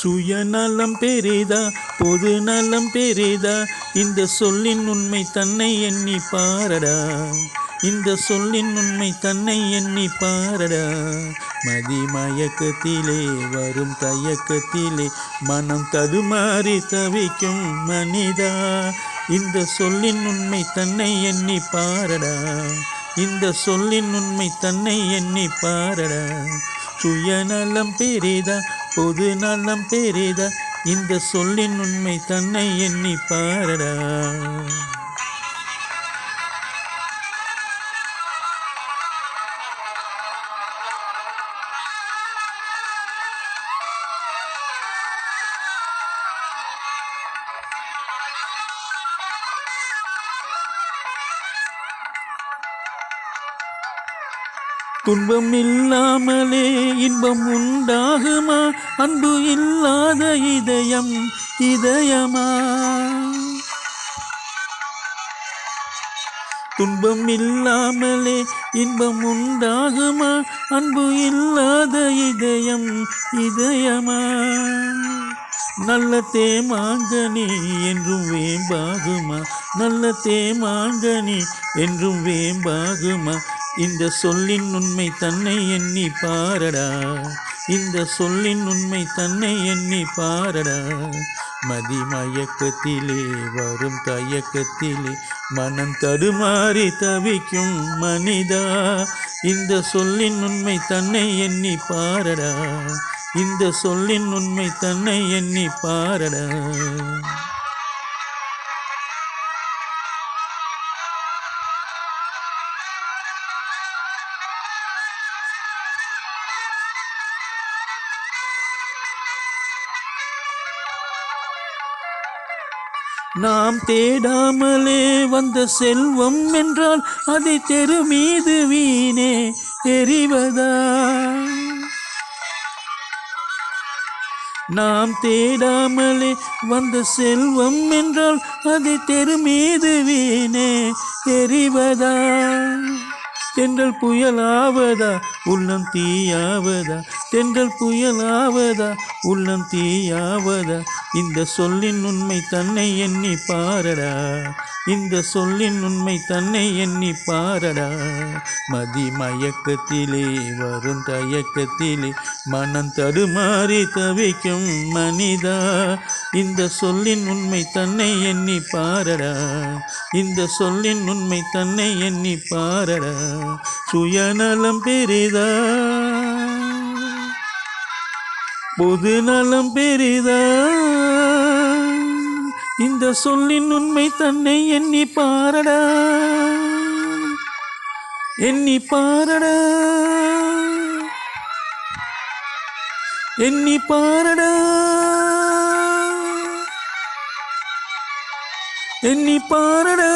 சுயநலம் பெரிதா பொது நலம் பெரிதா இந்த சொல்லின் உண்மை தன்னை எண்ணி பாரடா இந்த சொல்லின் உண்மை தன்னை எண்ணி பாரடா மதிமயக்கத்திலே வரும் தயக்கத்திலே மனம் தடுமாறி தவிக்கும் மனிதா இந்த சொல்லின் உண்மை தன்னை எண்ணி பாரடா இந்த சொல்லின் உண்மை தன்னை எண்ணி பாரடா சுயநலம் பெரிதா பொது நலம் பெரிதா இந்த சொல்லின் உண்மை தன்னை எண்ணி பாரடா துன்பம் இல்லாமலே இன்பம் உண்டாகுமா அன்பு இல்லாத இதயம் இதயமா துன்பம் இல்லாமலே இன்பம் உண்டாகுமா அன்பு இல்லாத இதயம் இதயமா நல்ல தேமாங்கனி என்றும் வேம்பாகுமா நல்ல தேமாங்கனி என்றும் வேம்பாகுமா இந்த சொல்லின் உண்மை தன்னை எண்ணி பாரடா இந்த சொல்லின் உண்மை தன்னை எண்ணி பாரடா மதிமயக்கத்திலே வரும் தயக்கத்திலே மனம் தடுமாறி தவிக்கும் மனிதா இந்த சொல்லின் உண்மை தன்னை எண்ணி பாரடா இந்த சொல்லின் உண்மை தன்னை எண்ணி பாரடா நாம் தேடாமலே வந்த செல்வம் என்றால் அதை தெரு மீது வீணே எறிவதா நாம் தேடாமலே வந்த செல்வம் என்றால் அதை தெரு மீது வீணே எறிவதா தென்றல் புயலாவதா உள்ளம் தீயாவதா தென்றல் புயலாவதா உள்ளம் தீயாவதா இந்த சொல்லின் உண்மை தன்னை எண்ணி பாரடா இந்த சொல்லின் உண்மை தன்னை எண்ணி பாரடா மதிமயக்கத்திலே வரும் தயக்கத்திலே மனம் தடுமாறி தவிக்கும் மனிதா இந்த சொல்லின் உண்மை தன்னை எண்ணி பாரடா இந்த சொல்லின் உண்மை தன்னை எண்ணி பாரடா சுயநலம் பெரிதா பொது நலம் பெரிதா இந்த சொல்லின் உண்மை தன்னை எண்ணி பாரடா எண்ணி பாரடா எண்ணி பாரடா எண்ணி பாரடா